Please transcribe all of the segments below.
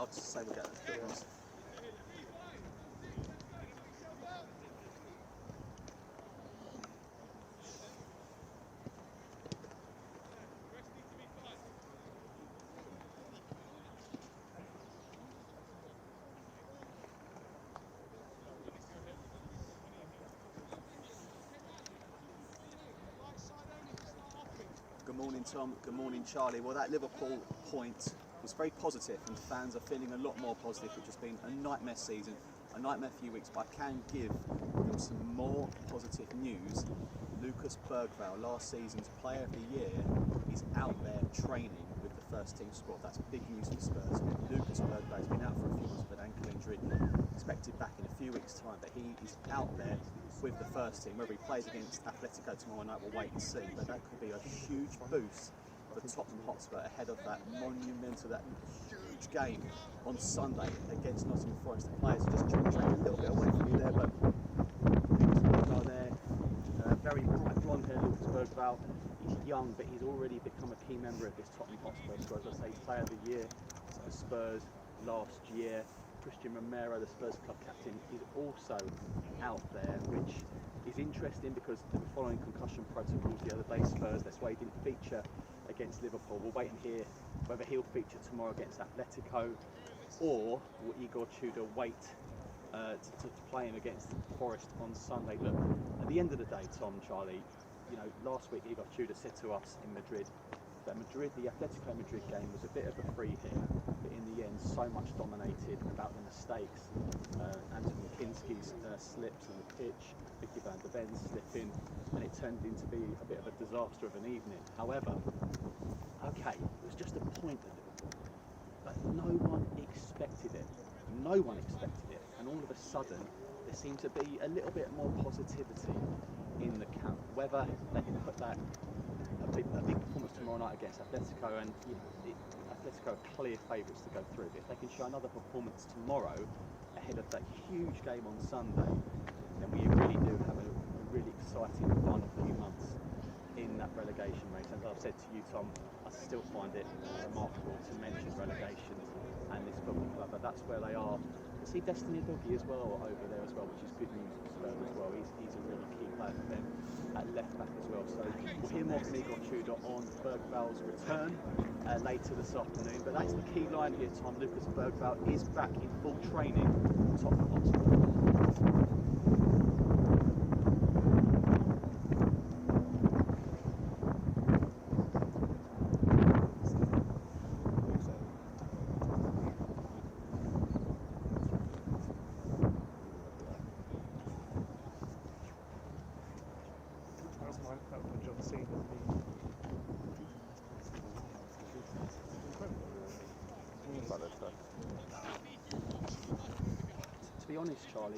I'll just say we'll get it. Good morning, Tom. Good morning, Charlie. Well, that Liverpool point was very positive, and fans are feeling a lot more positive, which has been a nightmare season, a nightmare few weeks, but I can give them some more positive news. Lucas Bergvall, last season's Player of the Year, is out there training with the first team squad. That's big news for Spurs. Lucas Bergvall has been out for a few months with an ankle injury, expected back in a few weeks' time, but he is out there with the first team. Whether he plays against Athletico tomorrow night, we'll wait and see, but that could be a huge boost for Tottenham Hotspur ahead of that monumental, that huge game on Sunday against Nottingham Forest. The players are just trading a little bit away from you there, but are there. Very bright blonde hair Lucas Bergvall. He's young, but he's already become a key member of this Tottenham Hotspur squad. As I say, player of the year for Spurs last year. Christian Romero, the Spurs club captain, is also out there, which is interesting because they were following concussion protocols the other day, Spurs. That's why he didn't feature against Liverpool. We'll wait and hear whether he'll feature tomorrow against Athletico, or will Igor Tudor wait to play him against Forest on Sunday. Look, at the end of the day, Tom, Charlie, you know, last week Igor Tudor said to us in Madrid that the Atletico Madrid game was a bit of a free hit, but in the end so much dominated about the mistakes. Anthony Kinski's slips on the pitch, Mickey van der Ven slipping, and it turned into be a bit of a disaster of an evening. However, okay, it was just a point at Liverpool, but no one expected it. No one expected it, and all of a sudden there seemed to be a little bit more positivity in the camp. Whether they can put that a big performance tomorrow night against Atletico, and you know, Atletico are clear favourites to go through. But if they can show another performance tomorrow ahead of that huge game on Sunday, then we really do have a really exciting final few months in that relegation race. As I've said to you, Tom, I still find it remarkable to mention relegation and this football club, but that's where they are. I see Destiny Doggy as well over there as well, which is good news for Spurs as well. He's a really key player for them at left back as well. So we'll hear more from Igor Tudor on Bergvall's return later this afternoon. But that's the key line here, Tom. Lucas Bergvall is back in full training for Tottenham Hotspur. To be honest, Charlie,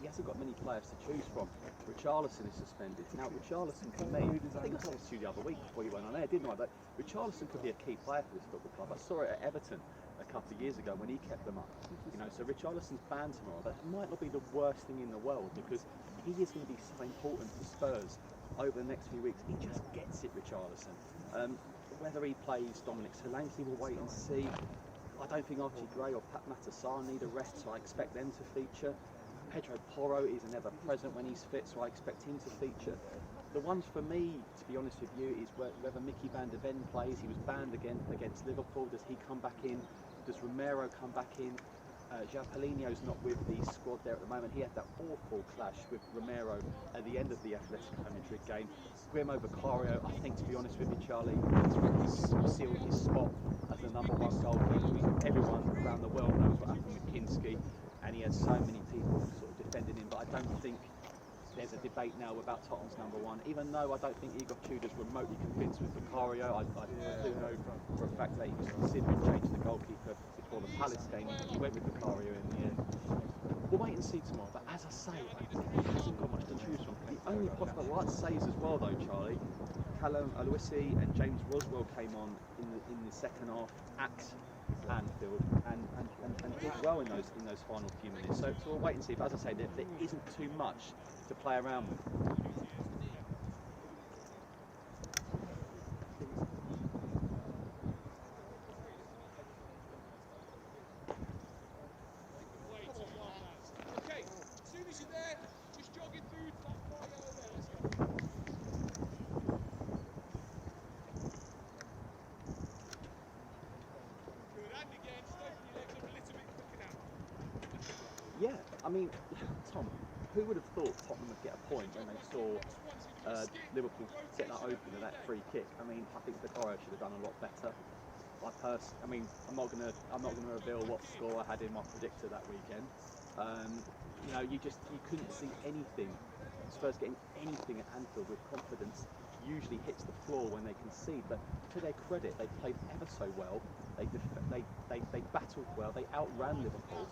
he hasn't got many players to choose from. Richarlison is suspended. Now, Richarlison, for me, I think I said this to you the other week before you went on air, didn't I? That Richarlison could be a key player for this football club. I saw it at Everton a couple of years ago when he kept them up. You know, so Richarlison's banned tomorrow, but it might not be the worst thing in the world because he is going to be so important for Spurs over the next few weeks. He just gets it, Richarlison. Whether he plays Dominic Solanke, we'll wait and see. I don't think Archie Gray or Pat Matasar need a rest, so I expect them to feature. Pedro Porro is never present when he's fit, so I expect him to feature. The ones for me, to be honest with you, is whether Mickey van der Ven plays. He was banned again against Liverpool. Does he come back in? Does Romero come back in? João Paulinho's not with the squad there at the moment. He had that awful clash with Romero at the end of the Atletico Madrid game. Guillermo Vicario, I think, to be honest with you, Charlie, he's sealed his spot as the #1 goalkeeper. Everyone around the world knows what happened with Kinski, and he had so many people sort of defending him, but I don't think there's a debate now about Tottenham's #1, even though I don't think Igor Tudor's remotely convinced with Vicario. I do know for a fact that he was considering changing the goalkeeper before the Palace game. He went with Vicario in the end. We'll wait and see tomorrow, but as I say, he hasn't got much to choose from. The only possible right saves as well though, Charlie, Callum Aloisi and James Roswell came on in the second half at Anfield and did well in those final few minutes. So we'll wait and see. But as I say, there isn't too much to play around with. Yeah, I mean, Tom, who would have thought Tottenham would get a point when they saw Liverpool get that open and that free kick? I mean, I think Vicario should have done a lot better. I mean, I'm not gonna reveal what score I had in my predictor that weekend. You know, you couldn't see anything. Spurs getting anything at Anfield with confidence usually hits the floor when they concede. But to their credit, they played ever so well. They battled well. They outran Liverpool,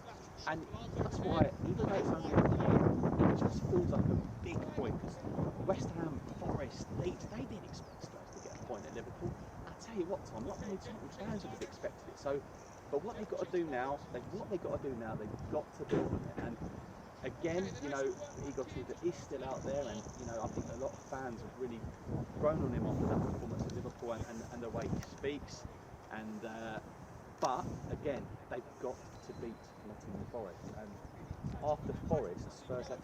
and that's why, even though it's only a point, it just feels like a big point. Because West Ham, Forest, Leeds, they didn't expect Spurs to get a point at Liverpool. I tell you what, Tom, not many Tottenham fans would have expected it. So, but what they've got to do now, they've got to build on it. And again, you know, Igor Tudor is still out there, and you know, I think a lot of fans have really grown on him after that performance at Liverpool and the way he speaks. And but again, they've got to beat Nottingham Forest. And after Forest, Spurs had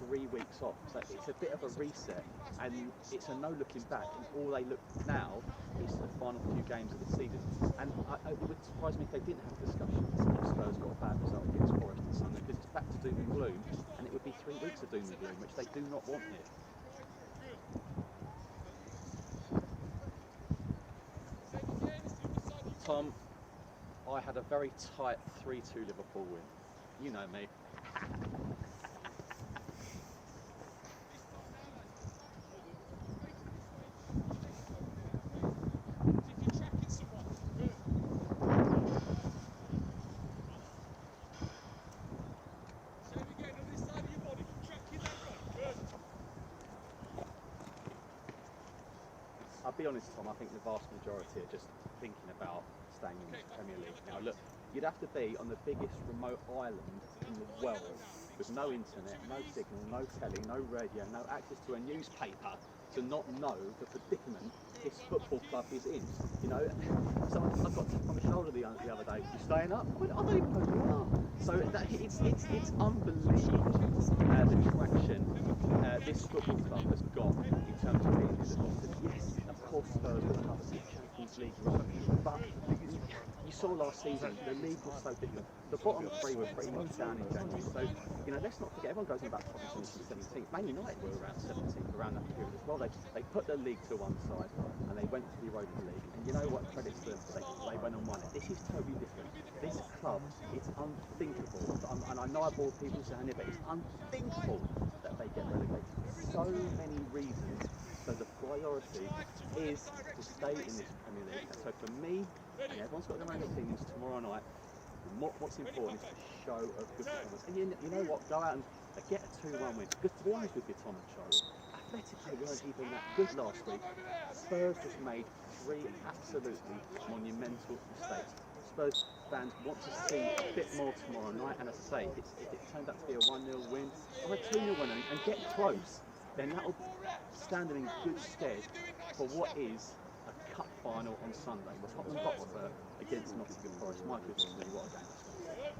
3 weeks off, so it's a bit of a reset, and it's a no looking back. And all they look now is the final few games of the season. And it would surprise me if they didn't have discussions if Spurs got a bad result against Forest on Sunday, because it's back to doom and gloom, and it would be 3 weeks of doom and gloom, which they do not want here. Tom, I had a very tight 3-2 Liverpool win. You know me. I'll be honest, Tom, I think the vast majority are just thinking about staying in the Premier League. Now look, you'd have to be on the biggest remote island in the world with no internet, no signal, no telly, no radio, no access to a newspaper to not know the predicament this football club is in. You know, so I got tapped on the shoulder the other day. You staying up? I don't even know who you are. So it's unbelievable the traction this football club has got in terms of being in the bottom. Yes, of course Spurs will have a Champions League run, but you saw last season the league was so different. The bottom 3 were pretty much down in January. So you know, let's not forget, everyone goes on about Tottenham finishing 17th. Man United were around 17th around that period as well. They put the league to one side and they went to the Europa League. And you know what? Credits to them, they went and won it. This is totally different. This club, it's unthinkable, and I know I bore people saying it, but it's unthinkable that they get relegated. So many reasons. So the priority is to stay in this Premier League. And so for me, and everyone's got their own opinions, tomorrow night, what's important is to show a good performance. And you know what? Go out and get a 2-1 win. Because to be honest with you, Tom and Charlie, Athletico weren't even that good last week. Spurs just made 3 absolutely monumental mistakes. Spurs fans want to see a bit more tomorrow night, and as I say, if it turned out to be a 1-0 win or a 2-0 win and get close, then that'll stand them in good stead for what is a cup final on Sunday. The Tottenham Hotspur against Nottingham Forest. My goodness me, what a game that's going to be.